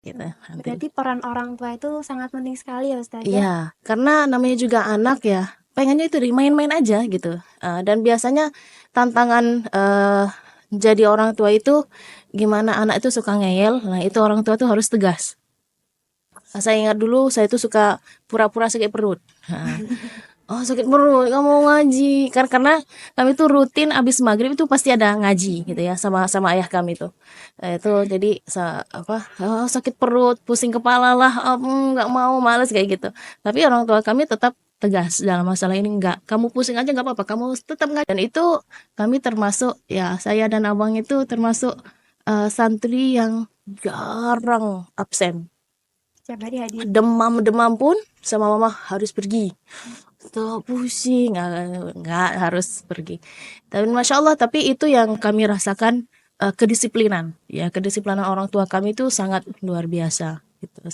gitu. Berarti peran orang tua itu sangat penting sekali ya Ustazah? Iya, karena namanya juga anak ya, pengennya itu main-main aja gitu. Dan biasanya tantangan jadi orang tua itu gimana anak itu suka ngeyel, nah itu orang tua tuh harus tegas. Saya ingat dulu saya itu suka pura-pura sakit perut. Oh sakit perut, kamu mau ngaji karena kami tuh rutin abis maghrib itu pasti ada ngaji gitu ya sama ayah kami tuh. Itu jadi oh, sakit perut, pusing kepala lah, nggak mau, males kayak gitu. Tapi orang tua kami tetap tegas dalam masalah ini, enggak, kamu pusing aja nggak apa-apa, kamu tetap ngaji. Dan itu kami termasuk ya, saya dan abang itu termasuk santri yang jarang absen. Setiap hari hadir. Demam pun sama mama harus pergi. Tuh pusing, nggak harus pergi. Tapi masya Allah, tapi itu yang kami rasakan kedisiplinan. Ya kedisiplinan orang tua kami itu sangat luar biasa. Gitu.